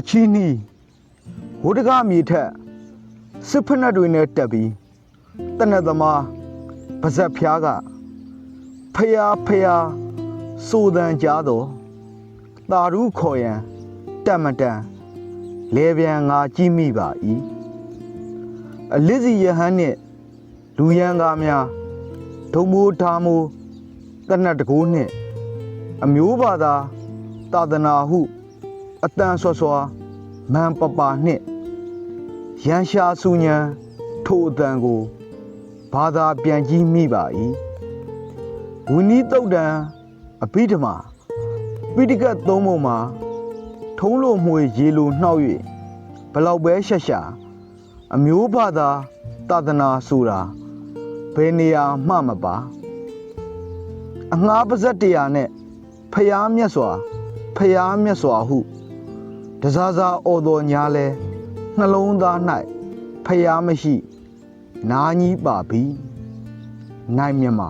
အချီးနှီးဝိုးတကားမြေထက်စစ်ဖက်နှက်တွေနဲ့တက်ပြီးတနက်သမားပါဇက်ဖျားကဖယားစိုးတန်ကြားတော့တာရူးခေါ်ရန်တက်မတန်လဲပြန်ငါကြည့်မိပါ၏အလစ်စီယဟန်နှင့်လူရန်ကားများဒုံမိုးထားမိုးတနက်တကိုးနှင့်အမျိုးဘာသာသာသနာဟုအတန်ဆွဆွာမန်ပပနှင့်ရန်ရှာဆူညံထိုအတန်ကိုဘာသာပြန်ကြည့်မိပါ၏ဝီနီတုတ်တံအဘိဓမ္မာပိဋကတ်သုံးပုံမှာထုံးလို့မှွေရေလိုနှောက်၍ဘလောက်ပဲရှာရှာအမျိုးဘာသာသာသနာဆိုတာဘယ်နေရာမှမပါအငှားပါဇက်တရားနဲ့ဖျားမြတ်စွာဟုတစားစားအော်တော်ညာလဲနှလုံးသား၌ဖျားမရှိနားကြီးပါပြီနိုင်မြတ်မှာ